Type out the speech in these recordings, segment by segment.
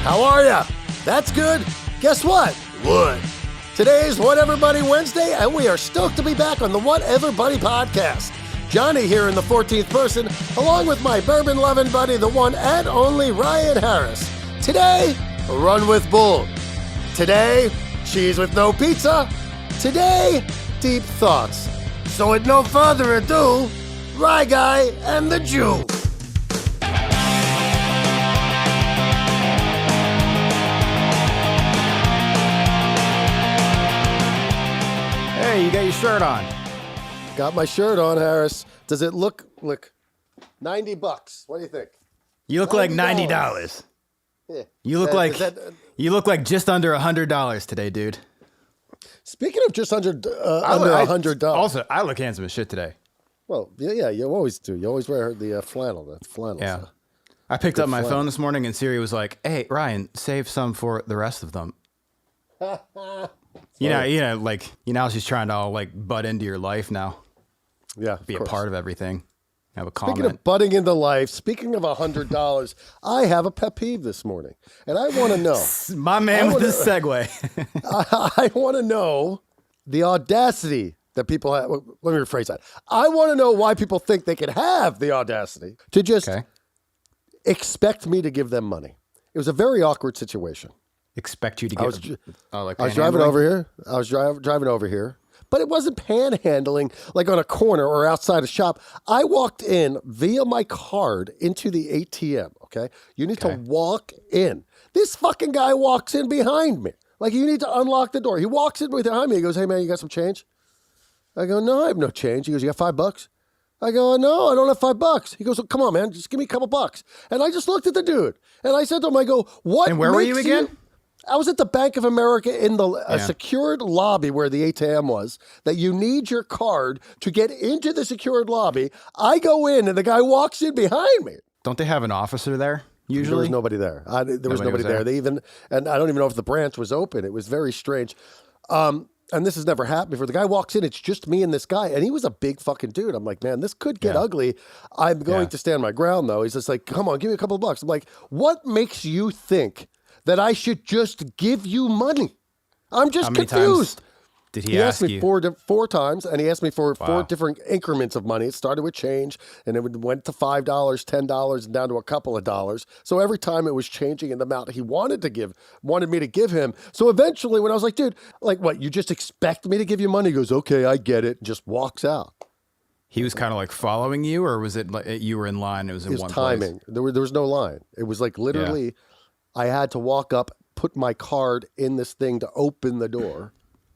How are ya? That's good. Guess what? What? Today's What Everybody Wednesday, and we are stoked to be back on the What Everybody podcast. Jonny here in the 14th person, along with my bourbon-loving buddy, the one and only Ryan Harris. Today, Run with Bull. Today, cheese with no pizza. Today, deep thoughts. So with no further ado, Rye Guy and the Jew. Hey, you got your shirt on. Got my shirt on, Harris. Does it look $90? What do you think? You look like $90. Yeah. You look like just under $100 today, dude. Speaking of just under $100. Also, I look handsome as shit today. Well, yeah, you always do. You always wear the flannel. The flannel. Yeah. So. I picked up my flannel. phone this morning and Siri was like, "Hey, Ryan, save some for the rest of them." You know how she's trying to all butt into your life now. Yeah, Be a part of everything. Have a comment. Speaking of butting into life, speaking of $100, I have a pet peeve this morning, and I want to know. My man with this segue. I want to know the audacity that people have. Let me rephrase that. I want to know why people think they can have the audacity to just expect me to give them money. It was a very awkward situation. Expect you to give. I was driving over here. Driving over here. But it wasn't panhandling like on a corner or outside a shop. I walked in via my card into the ATM, okay? You need to walk in. This fucking guy walks in behind me. Like, you need to unlock the door. He walks in behind me. He goes, "Hey, man, you got some change?" I go, "No, I have no change." He goes, "You got $5?" I go, "No, I don't have $5." He goes, "Well, come on, man, just give me a couple bucks." And I just looked at the dude. And I said to him, I go, "What?" And where were you again? I was at the Bank of America in a secured lobby where the ATM was, that you need your card to get into the secured lobby. I go in and the guy walks in behind me. Don't they have an officer there usually? There was nobody there. There was nobody there. And I don't even know if the branch was open. It was very strange. And this has never happened before. The guy walks in, it's just me and this guy, and he was a big fucking dude. I'm like, man, this could get ugly. I'm going to stand my ground, though. He's just like, "Come on, give me a couple of bucks." I'm like, what makes you think that I should just give you money? I'm just confused. Did he ask asked me you? four times, and he asked me for 4 different increments of money. It started with change, and it went to $5, $10, and down to a couple of dollars. So every time it was changing in the amount he wanted me to give him. So eventually, when I was like, "Dude, like what? You just expect me to give you money?" He goes, "Okay, I get it," and just walks out. He was kind of like following you, or was it like you were in line? It was in one timing. place. There was no line. It was like literally. I had to walk up, put my card in this thing to open the door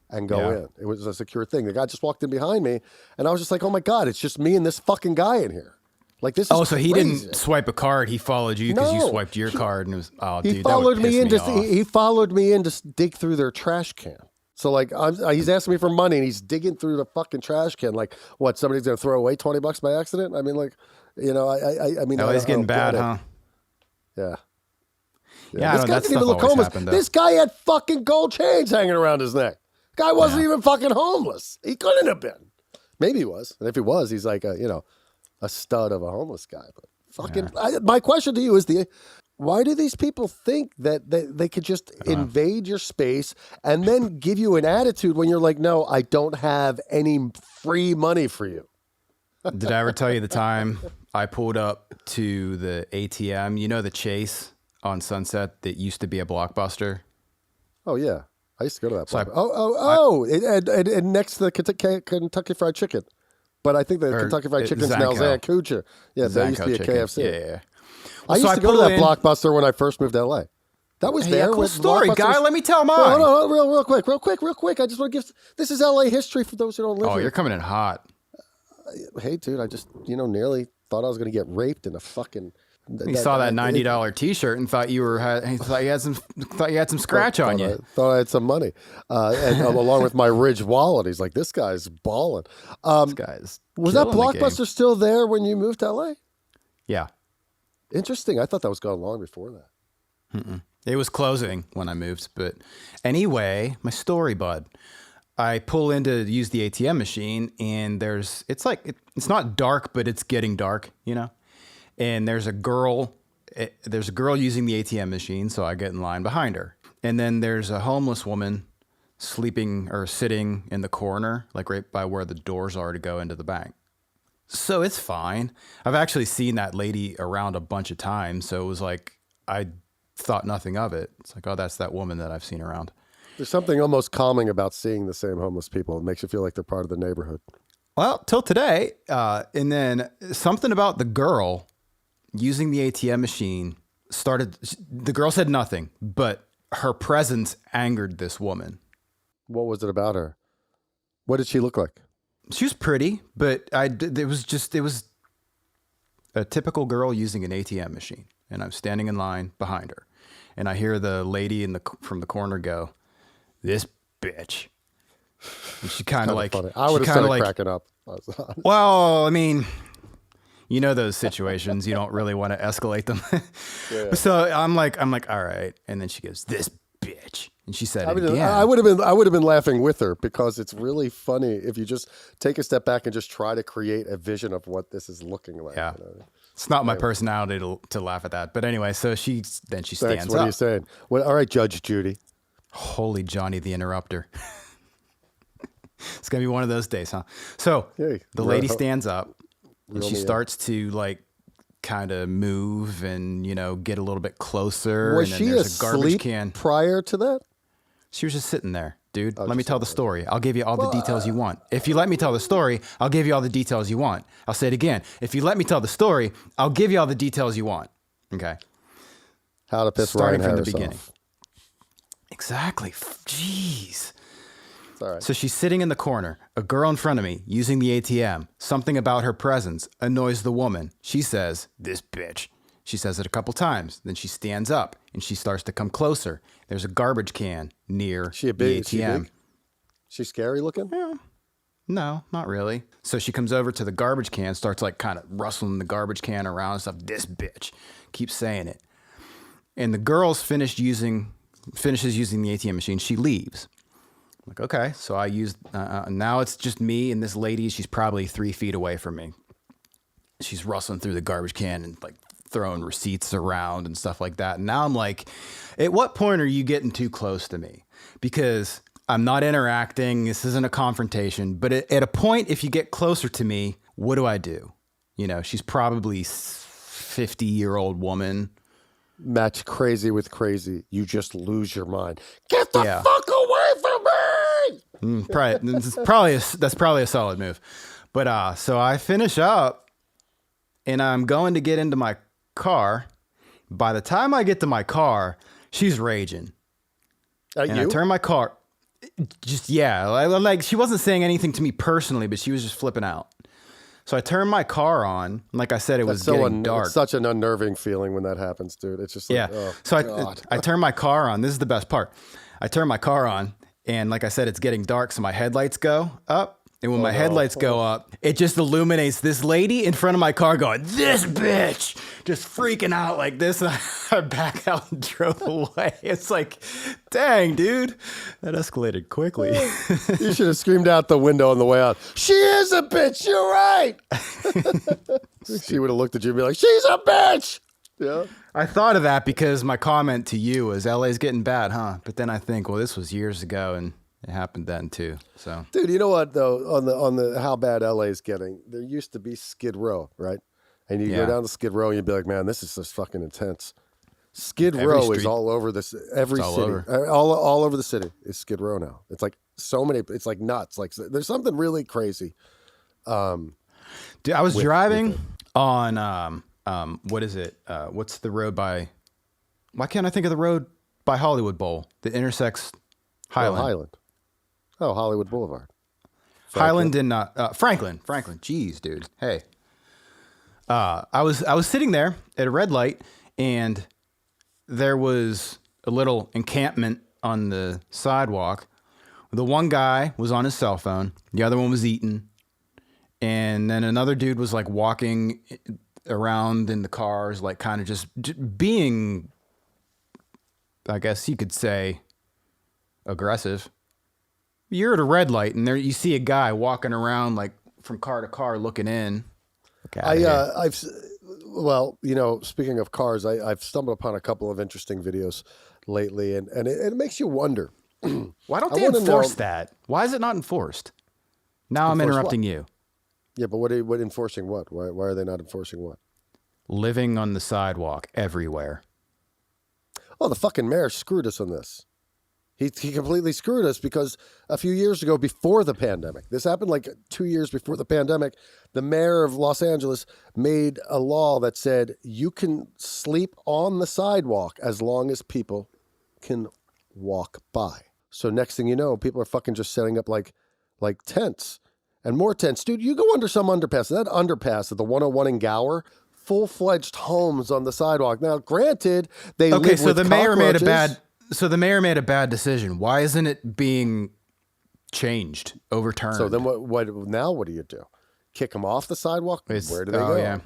and go in. It was a secure thing. The guy just walked in behind me, and I was just like, "Oh my God, it's just me and this fucking guy in here." Like, this is so crazy. He didn't swipe a card. He followed you because you swiped your card, and it was, he followed me in. He followed me in to dig through their trash can. So like, he's asking me for money, and he's digging through the fucking trash can. Like, what? Somebody's gonna throw away $20 by accident? I mean, like, I mean, he's getting bad, huh? Yeah. Yeah, this guy didn't even look homeless. This guy had fucking gold chains hanging around his neck. Guy wasn't even fucking homeless. He couldn't have been. Maybe he was. And if he was, he's like a stud of a homeless guy. But fucking, my question to you is why do these people think that they could just invade your space and then give you an attitude when you're like, "No, I don't have any free money for you"? Did I ever tell you the time I pulled up to the ATM? You know the Chase on Sunset that used to be a Blockbuster? Oh, yeah. I used to go to that place. And next to the Kentucky Fried Chicken. But I think the Kentucky Fried Chicken's now Zankucha. Yeah, that used to be a KFC. Yeah. I used to go to that Blockbuster when I first moved to LA. That was there. Cool story, guy. Let me tell mine. Hold on, real quick. I just want to give... This is LA history for those who don't live here. Oh, you're coming in hot. Hey, dude, I just, nearly thought I was going to get raped in a fucking... He saw that $90 T-shirt and thought you had some scratch on you. Thought I had some money, and along with my Ridge wallet. He's like, "This guy's balling." This guy's was that Blockbuster still there when you moved to LA? Yeah. Interesting. I thought that was gone long before that. Mm-mm. It was closing when I moved, but anyway, my story, bud. I pull in to use the ATM machine, and it's not dark, but it's getting dark, And there's a girl there's a girl using the ATM machine, so I get in line behind her. And then there's a homeless woman sleeping or sitting in the corner, like right by where the doors are to go into the bank. So it's fine. I've actually seen that lady around a bunch of times, so it was like I thought nothing of it. It's like, oh, that's that woman that I've seen around. There's something almost calming about seeing the same homeless people. It makes you feel like they're part of the neighborhood. Well, till today, and then something about the girl using the ATM machine started. The girl said nothing, but her presence angered this woman. What was it about her? What did she look like? She was pretty, but it was a typical girl using an ATM machine, and I'm standing in line behind her, and I hear the lady from the corner go, "This bitch." And she kind of like funny. I would have started cracking up. Well, I mean, you know those situations, you don't really want to escalate them. Yeah. So I'm like, all right. And then she goes, "This bitch." And she said it again. I would have been laughing with her because it's really funny if you just take a step back and just try to create a vision of what this is looking like. Yeah. You know? It's not my personality to laugh at that. But anyway, so she stands What up. are you saying? Well, all right, Judge Judy. Holy Jonny the Interrupter. It's going to be one of those days, huh? So the lady stands up and she starts to like kind of move and, get a little bit closer. Was and then she there's a garbage asleep can prior to that? She was just sitting there, dude. Let me tell the story. I'll give you all the details you want. If you let me tell the story, I'll give you all the details you want. I'll say it again. If you let me tell the story, I'll give you all the details you want. Okay. How to piss Starting Ryan from the Harris beginning. off. Exactly. Jeez. It's all right. So she's sitting in the corner, a girl in front of me using the ATM. Something about her presence annoys the woman. She says, "This bitch." She says it a couple times. Then she stands up and she starts to come closer. There's a garbage can near the ATM. She's scary looking? Yeah. No, not really. So she comes over to the garbage can, starts like kind of rustling the garbage can around and stuff. "This bitch." Keeps saying it. And the girl finishes using the ATM machine. She leaves. I'm like, okay. So I used, now it's just me and this lady. She's probably 3 feet away from me. She's rustling through the garbage can and like throwing receipts around and stuff like that. And now I'm like, at what point are you getting too close to me? Because I'm not interacting. This isn't a confrontation. But at a point, if you get closer to me, what do? She's probably 50-year-old woman. Match crazy with crazy. You just lose your mind. Get the fuck away from me! That's probably a solid move. But so I finish up and I'm going to get into my car. By the time I get to my car, she's raging. I turn my car. Like she wasn't saying anything to me personally, but she was just flipping out. So I turned my car on. Like I said, it was getting dark. It's such an unnerving feeling when that happens, dude. It's just like, oh, so God. I turned my car on. This is the best part. I turned my car on, and like I said, it's getting dark, so my headlights go up. And when my headlights go up, it just illuminates this lady in front of my car going, "This bitch," just freaking out like this. And I back out and drove away. It's like, dang, dude, that escalated quickly. You should have screamed out the window on the way out. "She is a bitch. You're right." She would have looked at you and be like, "She's a bitch." Yeah. I thought of that because my comment to you was, "LA's getting bad, huh?" But then I think, well, this was years ago, and it happened then too. So, dude, you know what though? On the how bad LA's getting, there used to be Skid Row, right? And you go down to Skid Row and you'd be like, "Man, this is just fucking intense." Skid Row is all over this. Every city, all over the city is Skid Row now. It's like so many. It's like nuts. Like there's something really crazy. Dude, I was driving on what is it? What's the road by? Why can't I think of the road by Hollywood Bowl that intersects Highland? Highland. Oh, Hollywood Boulevard. Highland and Franklin. Jeez, dude. Hey, I was sitting there at a red light, and there was a little encampment on the sidewalk. The one guy was on his cell phone. The other one was eating, and then another dude was like walking around in the cars, like kind of just being, I guess you could say, aggressive. You're at a red light and there you see a guy walking around like from car to car looking in. Well, speaking of cars, I've stumbled upon a couple of interesting videos lately, and it makes you wonder. Why don't I they want to know. enforce that? Why is it not enforced? Now I'm Enforce interrupting what? you. Yeah, but what enforcing what? Why are they not enforcing what? Living on the sidewalk everywhere. Oh, the fucking mayor screwed us on this. He completely screwed us because a few years ago, before the pandemic, this happened like 2 years before the pandemic, the mayor of Los Angeles made a law that said you can sleep on the sidewalk as long as people can walk by. So next thing you know, people are fucking just setting up like tents and more tents. Dude, you go under some underpass. That underpass at the 101 in Gower, full-fledged homes on the sidewalk. Now, granted, they Okay, live so with the mayor made a cockroaches. the mayor made a bad decision. Why isn't it being changed, overturned? So then what do you do? Kick them off the sidewalk? Where do they go? Yeah.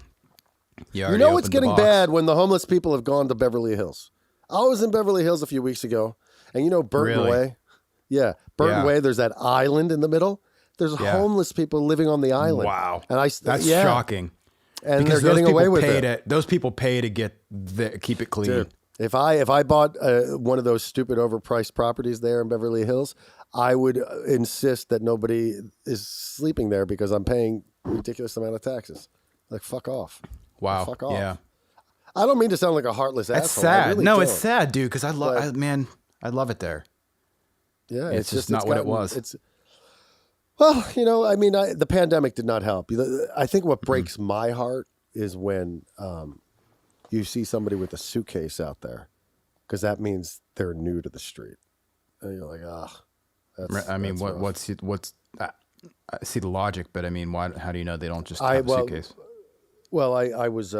You already know it's opened the getting box. bad when the homeless people have gone to Beverly Hills. I was in Beverly Hills a few weeks ago, and Burton Really? Way? Yeah, Burton Yeah. Way, there's that island in the middle. There's Yeah. homeless people living on the island. Wow. And That's yeah, shocking. and Because they're getting away with paid it. Those people pay to keep it clean. Dude, if I bought one of those stupid overpriced properties there in Beverly Hills, I would insist that nobody is sleeping there because I'm paying a ridiculous amount of taxes. Like, fuck off. Wow. Fuck off. Yeah. I don't mean to sound like a heartless That's asshole. I sad. really No, don't. it's sad, dude, because I But- love it there. Yeah, It's just not what it was. Well, the pandemic did not help. I think what breaks my heart is when you see somebody with a suitcase out there, because that means they're new to the street, and you're like, that's What's I see the logic, but I mean, why? How do you know they don't just I- have a well, suitcase? Well, I was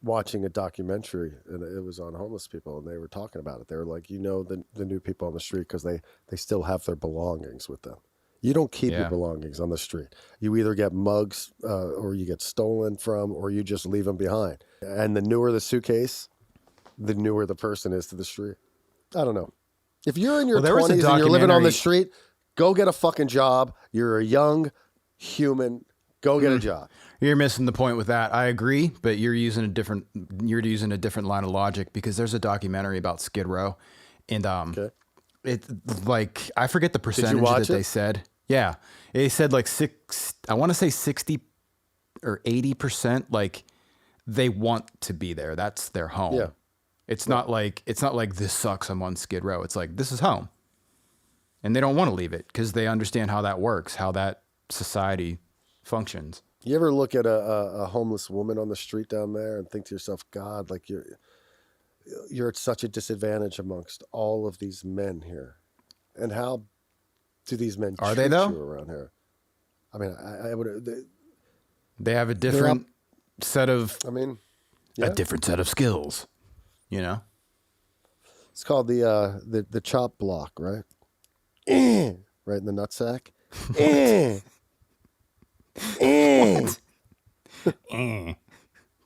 watching a documentary, and it was on homeless people, and they were talking about it. They were like, the new people on the street because they still have their belongings with them. You don't keep your Yeah. belongings on the street. You either get mugs or you get stolen from, or you just leave them behind. And the newer the suitcase, the newer the person is to the street. I don't know. If you're in your Well, there was a 20s and you're living on the documentary- street, go get a fucking job. You're a young human. Go get a job. You're missing the point with that. I agree, but you're using a different line of logic because there's a documentary about Skid Row, and Okay. it like I forget the percentage watch that they it? said. Yeah, they said like I want to say 60 or 80%. Like they want to be there. That's their home. Yeah. It's not like this sucks. I'm on Skid Row. It's like this is home, and they don't want to leave it because they understand how that works, how that society functions. You ever look at a homeless woman on the street down there and think to yourself, God, like you're at such a disadvantage amongst all of these men here, and how do these men Are treat they, though? you around here? I mean, I would. They have a different set of I mean, yeah. a different set of skills. You know, It's called the chop block, right? Right in the nutsack.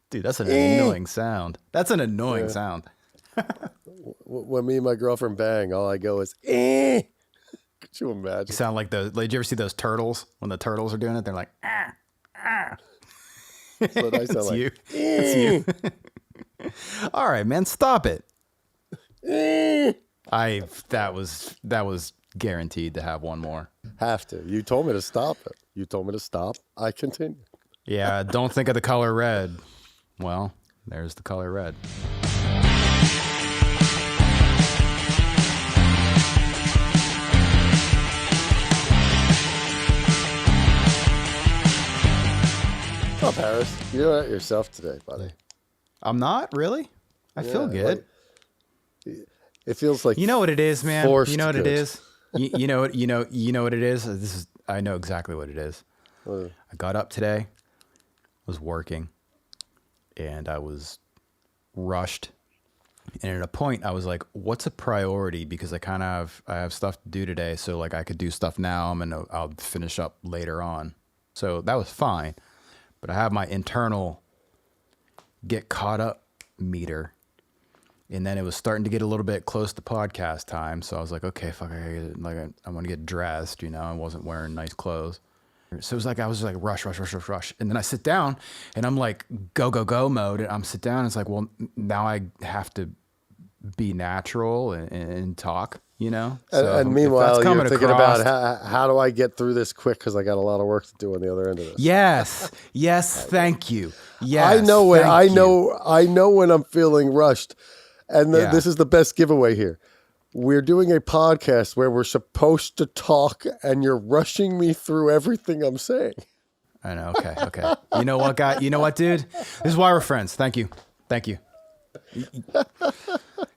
dude, that's an annoying sound. That's an annoying sound. When me and my girlfriend bang, all I go is. Could you You imagine? sound like did you ever see those turtles? When the turtles are doing it, they're like, That's what I sound it's like. you. It's you. All right, man, stop it. That was guaranteed to have one more. Have to. You told me to stop it. You told me to stop. I continue. Yeah, don't think of the color red. Well, there's the color red. What's up, Harris? You're at yourself today, buddy. I'm not really. I feel Yeah, good. It feels like You know what it is, man. forced You know what it good. is. You know what you know what it is. I know exactly what it is. Uh, I got up today, was working, and I was rushed. And at a point, I was like, "What's a priority?" Because I have stuff to do today, so like I could do stuff now. I'll finish up later on. So that was fine. But I have my internal get caught up meter. And then it was starting to get a little bit close to podcast time. So I was like, okay, fuck, I want to get dressed, I wasn't wearing nice clothes. So it was like, I was like, rush, rush, rush, rush, rush. And then I sit down and I'm like, go, go, go mode. And I'm sit down and it's like, well, now I have to be natural and talk, you know? So And if meanwhile, that's you're coming thinking across, about how do I get through this quick? Because I got a lot of work to do on the other end of this. yes, yes, thank you. Yes, I know when thank you. I know when I'm feeling rushed, and Yeah. this is the best giveaway here. We're doing a podcast where we're supposed to talk, and you're rushing me through everything I'm saying. I know. Okay. Okay. You know what, guy? You know what, dude? This is why we're friends. Thank you. Thank you.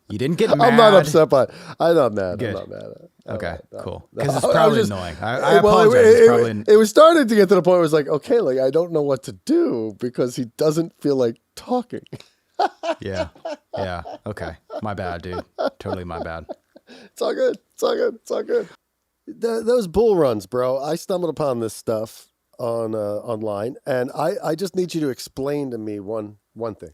You didn't get mad. I'm not upset by it. I'm not mad. Good. I'm not mad. Okay, No. cool. No. Because it's I was probably just- annoying. I apologize. It's probably it was starting to get to the point where it was like, okay, like I don't know what to do because he doesn't feel like talking. yeah, yeah. Okay, my bad, dude. Totally my bad. It's all good. It's all good. It's all good. Those bull runs, bro. I stumbled upon this stuff on online, and I just need you to explain to me one thing.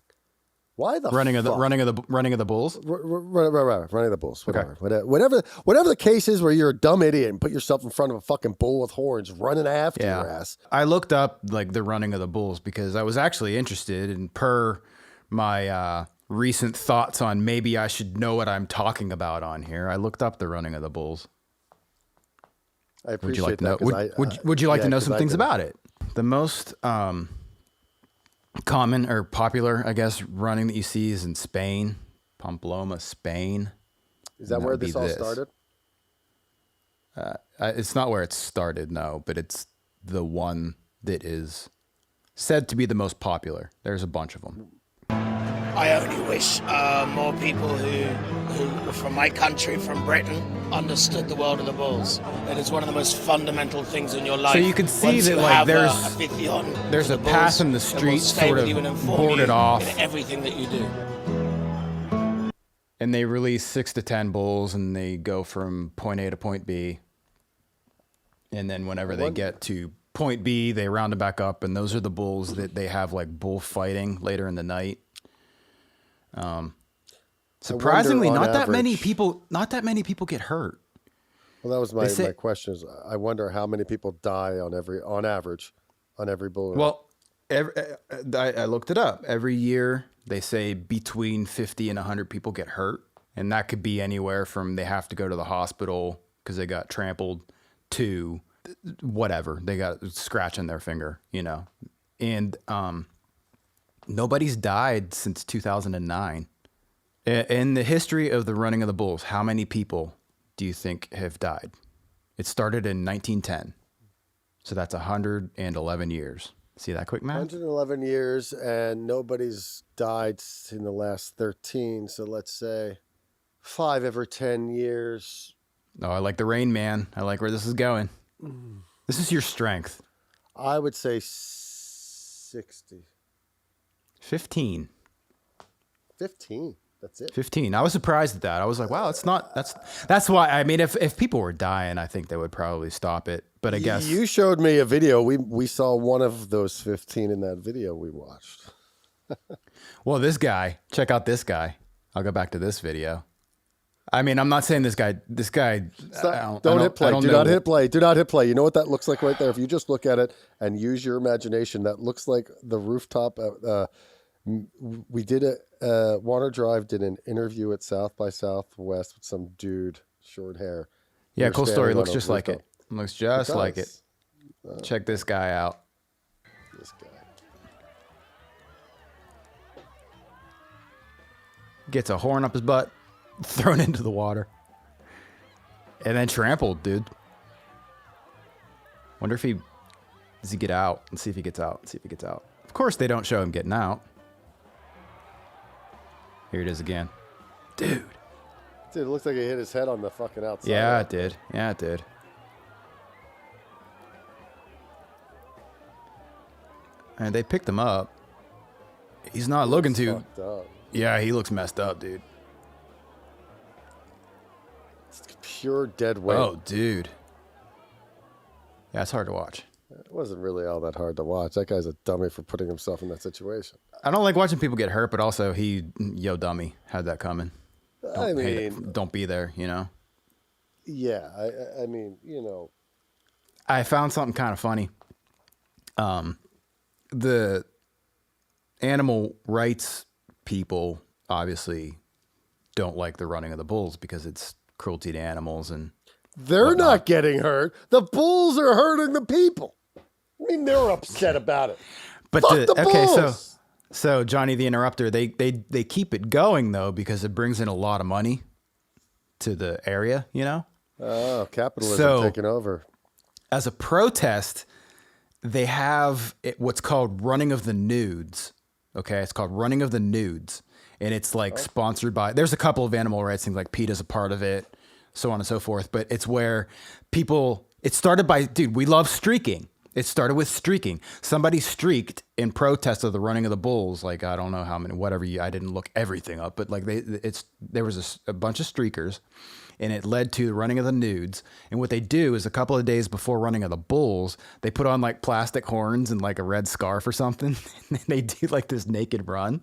Why the running of fuck? the running of the bulls. Running the bulls, whatever. Whatever the case is where you're a dumb idiot and put yourself in front of a fucking bull with horns running after your ass. I looked up like the running of the bulls because I was actually interested, and per my recent thoughts on maybe I should know what I'm talking about on here, I looked up the running of the bulls. I Would you appreciate like to know? that. Would you like to know some things didn't. about it? The most common or popular, I guess, running that you see is in Spain, Pamplona, Spain. Is that where this all started? It's not where it started, no, but it's the one that is said to be the most popular. There's a bunch of them. I only wish more people who were from my country, from Britain, understood the world of the bulls. It is one of the most fundamental things in your life. So you can see Once that, you like, have there's a pithion there's to a the path bulls, in the it will street stay sort with of you and inform boarded you off. in everything that you do. And they release 6 to 10 bulls, and they go from point A to point B. And then whenever they get to point B, they round it back up, and those are the bulls that they have like bullfighting later in the night. Surprisingly, on not that many average- people. Not that many people get hurt. Well, that was They say- my question. Is I wonder how many people die on average on every bull run. Well, I looked it up. Every year, they say between 50 and 100 people get hurt, and that could be anywhere from they have to go to the hospital because they got trampled to whatever, they got a scratch on their finger, you know. And nobody's died since 2009. In the history of the running of the bulls, how many people do you think have died? It started in 1910. So that's 111 years. See that quick math? 111 years, and nobody's died in the last 13. So let's say 5 every 10 years. Oh, I like the Rain Man. I like where this is going. This is your strength. I would say 60. 15. 15. That's it. 15. I was surprised at that. I was like, wow, that's why. I mean, if people were dying, I think they would probably stop it. But I guess You showed me a video. We saw one of those 15 in that video we watched. well, this guy, check out this guy. I'll go back to this video. I mean, I'm not saying this guy, Don't hit play. Do not hit play. Do not hit play. You know what that looks like right there? If you just look at it and use your imagination, that looks like the rooftop. We did Warner Drive did an interview at South by Southwest with some dude, short hair. Yeah, We're cool standing story. on Looks a just like it. rooftop. Looks just like it. does. Check this guy out. This guy. Gets a horn up his butt, thrown into the water, and then trampled, dude. Wonder if does he get out and see if he gets out. See if he gets out. Of course, they don't show him getting out. Here it is again, dude. Dude, it looks like he hit his head on the fucking outside. Yeah, it did. Yeah, it did. And they picked him up. He's not looking too. Fucked up. Yeah, he looks messed up, dude. It's pure dead weight. Oh, dude. Yeah, it's hard to watch. It wasn't really all that hard to watch. That guy's a dummy for putting himself in that situation. I don't like watching people get hurt, but also yo dummy, had that coming. I Don't be there, you know? yeah, I mean, you know. I found something kind of funny. The animal rights people obviously don't like the running of the bulls because it's cruelty to animals and They're whatnot. not getting hurt. The bulls are hurting the people. I mean, they're upset about it. But Fuck the bulls. So Johnny the Interrupter, they keep it going though because it brings in a lot of money to the area, you know? Oh, capitalism So- taking over. As a protest, they have what's called Running of the Nudes. Okay, it's called Running of the Nudes. And it's like sponsored by, there's a couple of animal rights things, like PETA's a part of it, so on and so forth. But it's where people, it started by, dude, we love streaking. It started with streaking. Somebody streaked in protest of the running of the bulls. Like, I don't know how many, whatever, I didn't look everything up, but like there was a bunch of streakers and it led to the running of the nudes. And what they do is a couple of days before running of the bulls, they put on like plastic horns and like a red scarf or something. And they do like this naked run.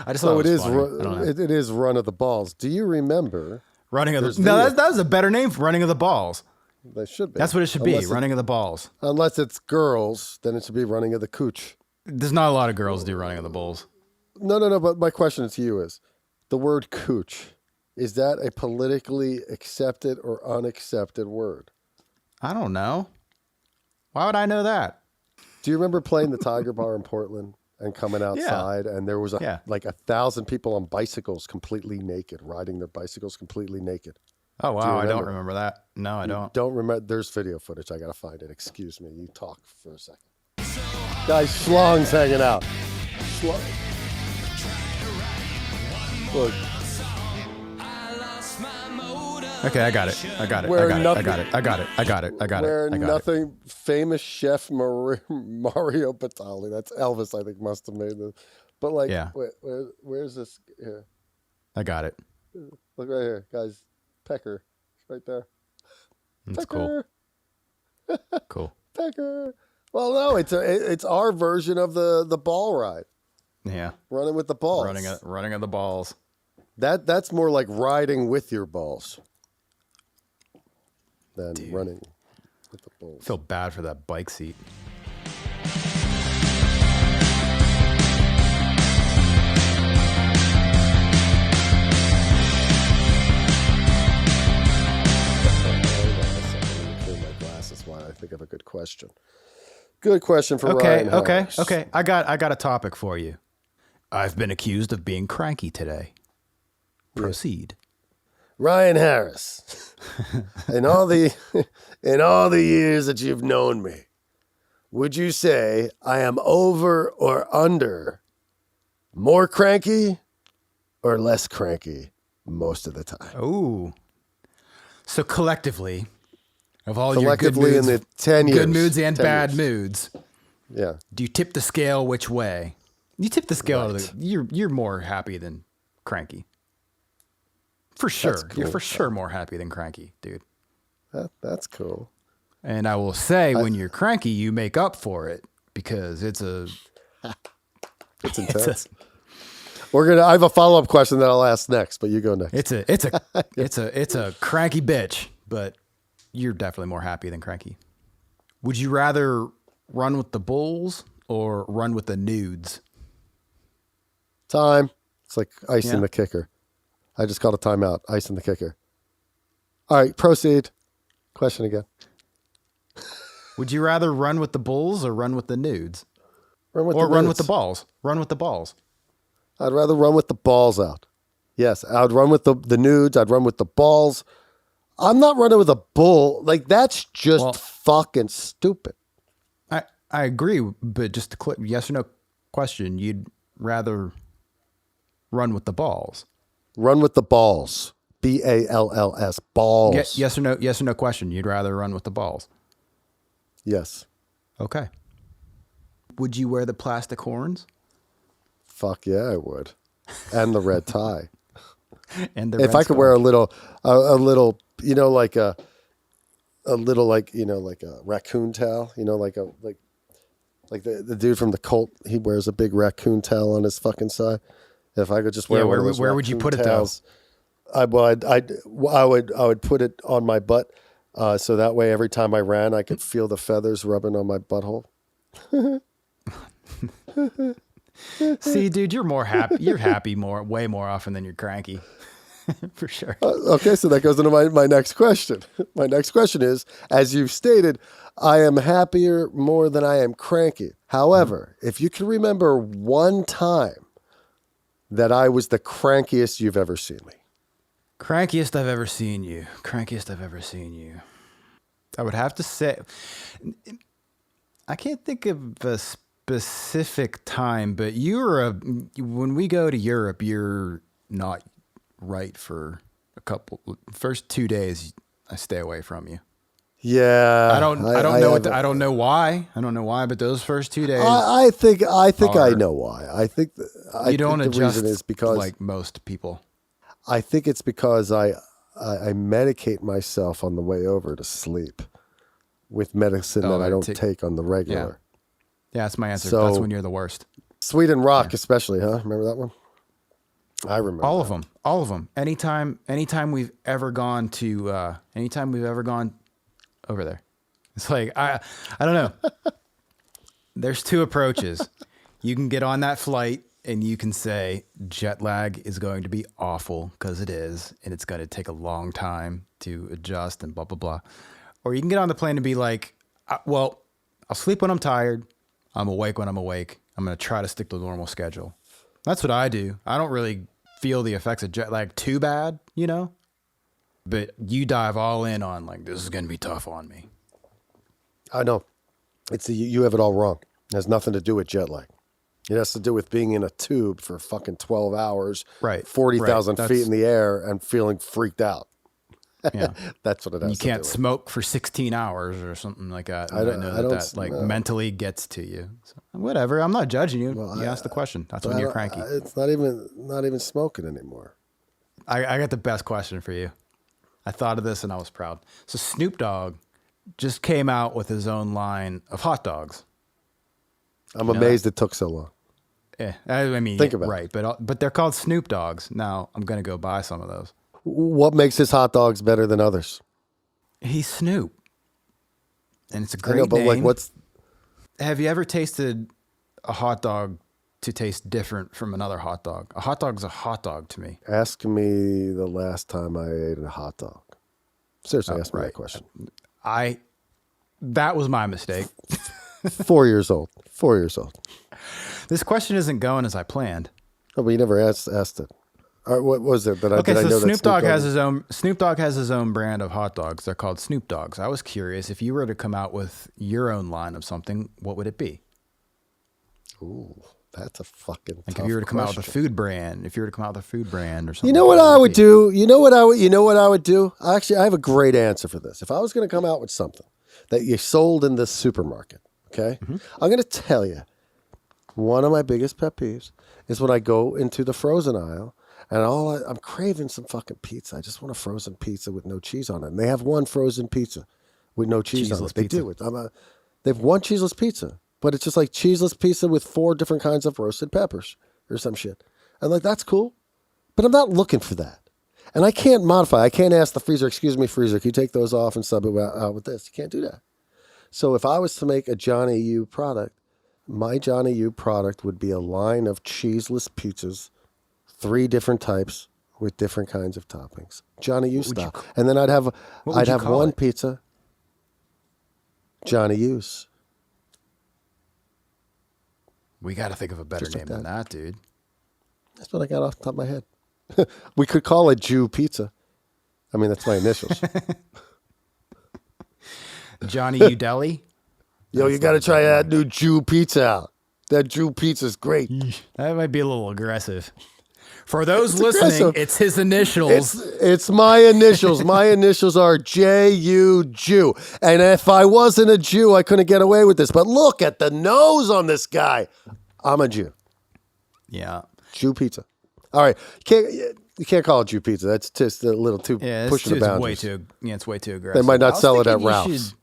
I just thought So it was funny. I don't know. it is run of the balls. Do you remember? Running of the, there's no, video. that was a better name for running of the balls. They should be. That's what it should be. Unless Running of the balls. Unless it's girls, then it should be running of the cooch. There's not a lot of girls do running of the bulls. No. But my question to you is, the word cooch, is that a politically accepted or unaccepted word? I don't know. Why would I know that? Do you remember playing the Tiger Bar in Portland and coming outside and there was like 1,000 people on bicycles completely naked, riding their bicycles completely naked? Oh, wow. I don't remember? remember that. No, I don't. Don't remember. There's video footage. I got to find it. Excuse me. You talk for a second. Guys, schlong's hanging out. Schlong. Look, Okay, I got it. I got it. Where I got nothing- it. I got it. I got it. I got it. I got it. where I got it. nothing, famous chef Mario Batali. That's Elvis, I think, must have made this. But like, Yeah. where's this? Here. I got it. Look right here, guys. Pecker. It's right there. That's cool. Pecker. Cool. Pecker. Well, no, it's our version of the ball ride. Yeah. Running with the balls. Running of the balls. That's more like riding with your balls than running with the balls. I feel bad for that bike seat. Clean my glasses while I think of a good question. Good question for Okay, Ryan okay, Harris. okay. I got a topic for you. I've been accused of being cranky today. Proceed. Ryan Harris. in all the years that you've known me, would you say I am over or under more cranky or less cranky most of the time? Ooh. So collectively, of all your good Collectively moods, in the 10 years. good moods and 10 bad years. moods, Yeah. do you tip the scale which way? You tip the scale. Right. You're more happy than cranky. For sure. That's You're cool. for sure more happy than cranky, dude. That's cool. And I will say, when you're cranky, you make up for it because it's It's intense. I have a follow-up question that I'll ask next, but you go next. it's a cranky bitch, but you're definitely more happy than cranky. Would you rather run with the bulls or run with the nudes? Time. It's like ice in Yeah. the kicker. I just called a timeout. Ice in the kicker. All right, proceed. Question again. Would you rather run with the bulls or run with the nudes? Run with Or the run with the nudes. balls? Run with the balls. I'd rather run with the balls out. Yes, I'd run with the nudes. I'd run with the balls. I'm not running with a bull. Like, that's just Well- fucking stupid. I agree, but just to click yes or no question, you'd rather run with the balls. Run with the balls. BALLS. Balls. Yes or no question, you'd rather run with the balls. Yes. Okay. Would you wear the plastic horns? Fuck yeah, I would. And the red tie. And the If red I could scarf? wear a little, like a raccoon towel, like the dude from the cult, he wears a big raccoon towel on his fucking side. If I could just wear Yeah, one of those where would you raccoon put it, though? towels, I would put it on my butt So that way, every time I ran, I could feel the feathers rubbing on my butthole. See, dude, you're more happy. You're happy way more often than you're cranky, for sure. Okay, so that goes into my next question. My next question is, as you've stated, I am happier more than I am cranky. However, if you can remember one time that I was the crankiest you've ever seen me. Crankiest I've ever seen you. Crankiest I've ever seen you. I would have to say, I can't think of a specific time, but when we go to Europe, you're not right for first 2 days. I stay away from you. Yeah, I don't know why. I don't know why, but those first 2 days, I think I know why. I think you don't think the adjust reason is because like most people. I think it's because I medicate myself on the way over to sleep with medicine that I don't take on the regular. Yeah, that's my answer. So, that's when you're the worst. Sweden Rock, especially, huh? Remember that one? I remember all of them. All of them. Anytime we've ever gone over there, it's like I don't know. There's two approaches. You can get on that flight and you can say jet lag is going to be awful because it is, and it's going to take a long time to adjust and blah blah blah. Or you can get on the plane and be like, well, I'll sleep when I'm tired. I'm awake when I'm awake. I'm going to try to stick to the normal schedule. That's what I do. I don't really feel the effects of jet lag too bad, you know? But you dive all in on like, this is going to be tough on me. I know. You have it all wrong. It has nothing to do with jet lag. It has to do with being in a tube for fucking 12 hours, right? 40,000 feet in the air and feeling freaked out. Yeah, that's what it is. You can't smoke for 16 hours or something like that. I know that mentally gets to you. So, whatever. I'm not judging you. Well, you asked the question. That's when you're cranky. It's not even smoking anymore. I got the best question for you. I thought of this and I was proud. So Snoop Dogg just came out with his own line of hot dogs. I'm amazed it took so long. Yeah, I mean, think about it. But they're called Snoop Dogs. Now I'm gonna go buy some of those. What makes his hot dogs better than others? He's Snoop, and it's a great name. But like, have you ever tasted a hot dog to taste different from another hot dog? A hot dog's a hot dog to me. Ask me the last time I ate a hot dog. Seriously, ask me that question. That was my mistake. 4 years old. This question isn't going as I planned. Oh, but you never asked it. All right, what was it? Okay, so Snoop Dogg has his own brand of hot dogs. They're called Snoop Dogs. I was curious, if you were to come out with your own line of something, what would it be? Ooh, that's a fucking like tough if you were to come out with a food brand, or something. You know what I would do? You know what I would do? Actually, I have a great answer for this. If I was going to come out with something that you sold in the supermarket, okay? Mm-hmm. I'm going to tell you, one of my biggest pet peeves is when I go into the frozen aisle and I'm craving some fucking pizza. I just want a frozen pizza with no cheese on it. And they have one frozen pizza with no cheese on it. They do it. They have one cheeseless pizza, but it's just like cheeseless pizza with 4 different kinds of roasted peppers or some shit. And like, that's cool, but I'm not looking for that. And I can't modify. I can't ask the freezer, excuse me, freezer, can you take those off and sub it out with this? You can't do that. So if I was to make a Johnny U product, my Johnny U product would be a line of cheeseless pizzas, 3 different types with different kinds of toppings, Johnny U style. And then I'd have one pizza, Johnny U's. We got to think of a better name than that, dude. That's what I got off the top of my head. We could call it Jew Pizza. I mean, that's my initials. Johnny U Deli? Yo, you got to try that new Jew Pizza out. That Jew Pizza's great. That might be a little aggressive. For those listening, it's his initials. It's my initials. My initials are J-U Jew. And if I wasn't a Jew, I couldn't get away with this. But look at the nose on this guy. I'm a Jew. Yeah. Jew Pizza. All right. You can't call it Jew Pizza. That's just a little too pushing the boundaries. It's way too aggressive. They might not sell it at Ralph's.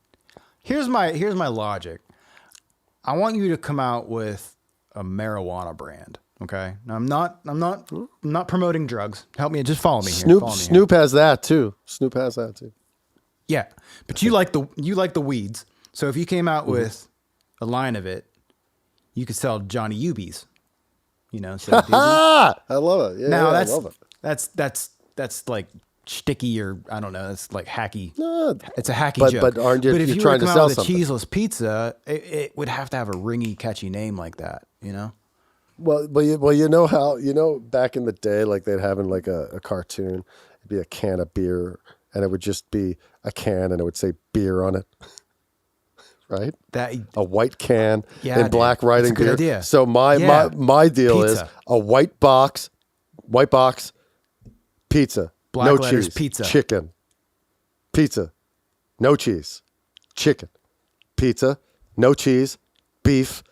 Here's my logic. I want you to come out with a marijuana brand. Okay. Now, I'm not promoting drugs. Help me. Just follow me here. Snoop has that too. Yeah, but you like the weeds. So if you came out with a line of it, you could sell Johnny Ubies. You know, so I love it. Yeah, now I love it. that's like sticky, or I don't know. It's like hacky. No, It's a hacky but joke. aren't you? But if You're you trying were to to come sell out with a something. cheeseless pizza, it would have to have a ringy, catchy name like that. You know. Well, you know how back in the day, like they'd have in like a cartoon, it'd be a can of beer, and it would just be a can, and it would say beer on it, right? That A white can Yeah, in dude. black That's a writing good beer. idea. So my Yeah. my deal is Pizza. a white box, pizza, Black no letters, cheese, pizza. chicken, pizza, no cheese, chicken, pizza, no cheese, beef,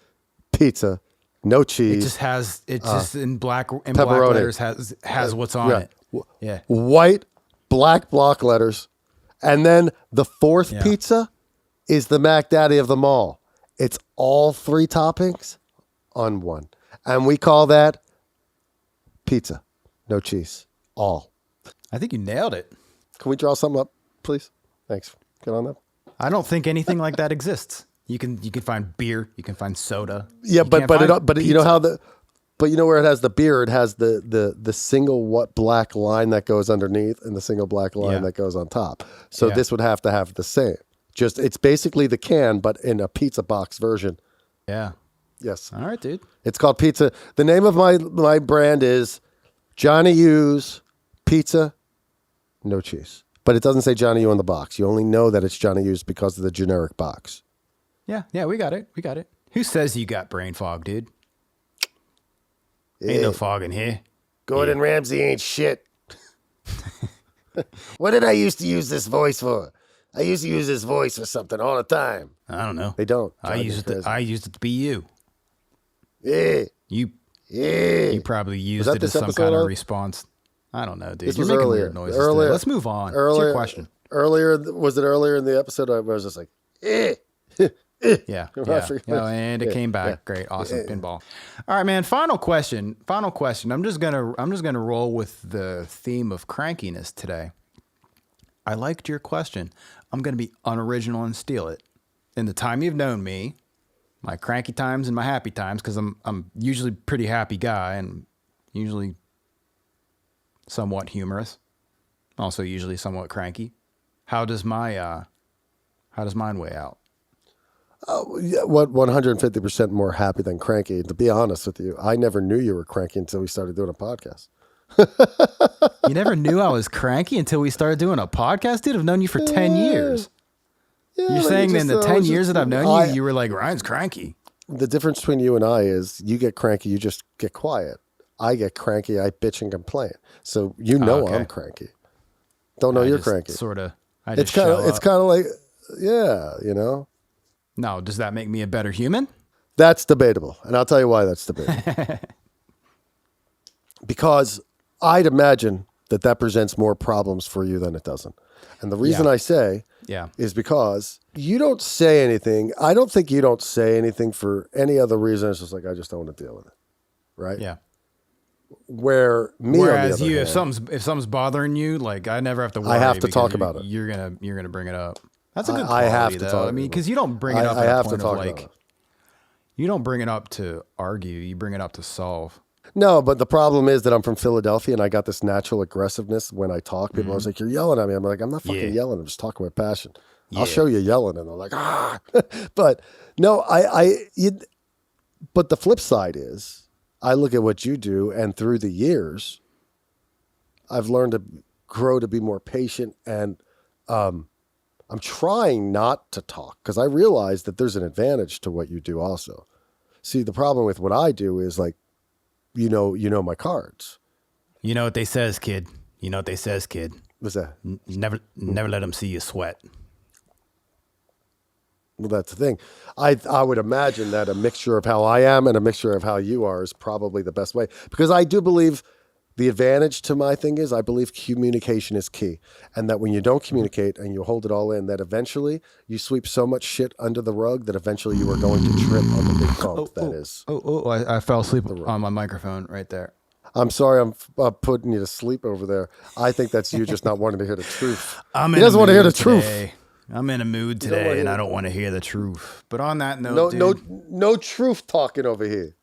pizza, no It cheese. just has just in black pepperoni. letters has what's on yeah. it. Yeah. White, black block letters. And then the fourth Yeah. pizza is the Mac Daddy of them all. It's all 3 toppings on one. And we call that pizza. No cheese. All. I think you nailed it. Can we draw something up, please? Thanks. Get on that. I don't think anything like that exists. You can find beer, you can find soda. Yeah, You but can't but find you know pizza. how but you know where it has the beer, it has the single black line that goes underneath and the single black line Yeah. that goes on top. So Yeah. this would have to have the same. Just it's basically the can, but in a pizza box version. Yeah. Yes. All right, dude. It's called pizza. The name of my brand is Johnny U's Pizza, no cheese. But it doesn't say Johnny U on the box. You only know that it's Johnny U's because of the generic box. Yeah, we got it. We got it. Who says you got brain fog, dude? Ain't no fog in here. Gordon Ramsay ain't shit. What did I used to use this voice for? I used to use this voice for something all the time. I don't know. They don't. I used it to be you. Yeah. You Yeah. probably used that it as this some episode kind of of- response. I don't know, dude. This You're was making earlier. weird noises. Earlier. Today. Let's move on. It's Earlier, your question. was it earlier in the episode? I was just like, eh. Yeah. I forget. And it came back. Yeah. Great. Awesome. Pinball. All right, man. Final question. I'm just gonna roll with the theme of crankiness today. I liked your question. I'm gonna be unoriginal and steal it. In the time you've known me, my cranky times and my happy times, because I'm usually a pretty happy guy and usually somewhat humorous. Also usually somewhat cranky. How does mine weigh out? Yeah, what 150% more happy than cranky. To be honest with you, I never knew you were cranky until we started doing a podcast. You never knew I was cranky until we started doing a podcast, dude. I've known you for 10 years. Yeah, You're like, saying in the 10 years that I've known you, you were like, Ryan's cranky. The difference between you and I is you get cranky, you just get quiet. I get cranky, I bitch and complain. So you know okay. I'm cranky. Don't know I you're just cranky. Sort of. It's kind of like, yeah, you know. No, does that make me a better human? That's debatable, and I'll tell you why that's debatable. Because I'd imagine that presents more problems for you than it doesn't. And the reason I say is because you don't say anything. I don't think you don't say anything for any other reason. It's just like, I just don't want to deal with it. Right? Yeah. Whereas you, hand, if something's bothering you, like I never have to worry. I have to because talk about it. You're gonna bring it up. That's a good I quality, have to though. talk I mean, about because you don't bring it up I at a have to point of talk like, about it. you don't bring it up to argue. You bring it up to solve. No, but the problem is that I'm from Philadelphia and I got this natural aggressiveness when I talk. People are always like, you're yelling at me. I'm like, I'm not fucking yelling. I'm just talking with passion. I'll show you yelling. And they're like, ah. But no, but the flip side is I look at what you do, and through the years, I've learned to grow to be more patient, and I'm trying not to talk because I realize that there's an advantage to what you do also. See, the problem with what I do is like, you know my cards. You know what they says, kid. You know what they says, kid. What's that? Never let them see you sweat. Well, that's the thing. I would imagine that a mixture of how I am and a mixture of how you are is probably the best way, because I do believe the advantage to my thing is I believe communication is key, and that when you don't communicate and you hold it all in, that eventually you sweep so much shit under the rug that eventually you are going to trip on the big bump. I fell asleep on my microphone right there. I'm sorry I'm putting you to sleep over there. I think that's you just not wanting to hear the truth. I'm He in doesn't a want to hear the mood truth. today. I'm in a mood don't wanna today, and hear I don't want to hear the truth. But on that note, No, dude, no truth talking over here.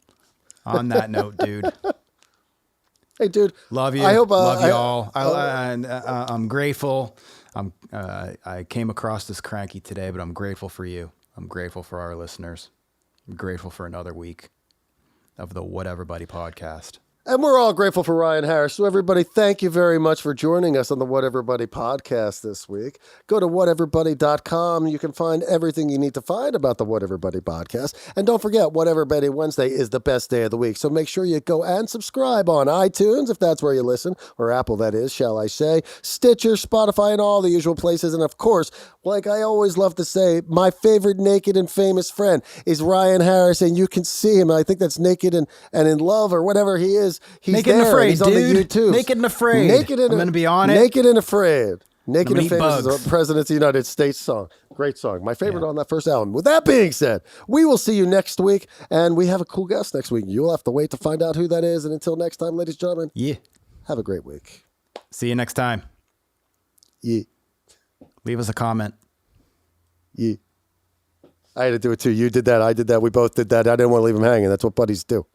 on that note, dude, Hey, dude. love you. I hope. Love you all. I'm grateful. I came across this cranky today, but I'm grateful for you. I'm grateful for our listeners. I'm grateful for another week of the What Everybody podcast. And we're all grateful for Ryan Harris. So, everybody, thank you very much for joining us on the What Everybody podcast this week. Go to whateverbuddy.com. You can find everything you need to find about the What Everybody podcast. And don't forget, What Everybody Wednesday is the best day of the week. So, make sure you go and subscribe on iTunes, if that's where you listen, or Apple, that is, shall I say, Stitcher, Spotify, and all the usual places. And, of course, like I always love to say, my favorite naked and famous friend is Ryan Harris, and you can see him. I think that's Naked and in Love or whatever he is. He's Naked there. and Afraid, He's on dude. the YouTube. Naked and Afraid. Naked and I'm gonna be on it. Naked and Afraid. Naked gonna and eat Famous is bugs. a President of the United States song. Great song. My favorite on that first album. With that being said, we will see you next week, and we have a cool guest next week. You'll have to wait to find out who that is. And until next time, ladies and gentlemen, Yeah. have a great week. See you next time. Yeah. Leave us a comment. Yeah. I had to do it too. You did that. I did that. We both did that. I didn't want to leave him hanging. That's what buddies do.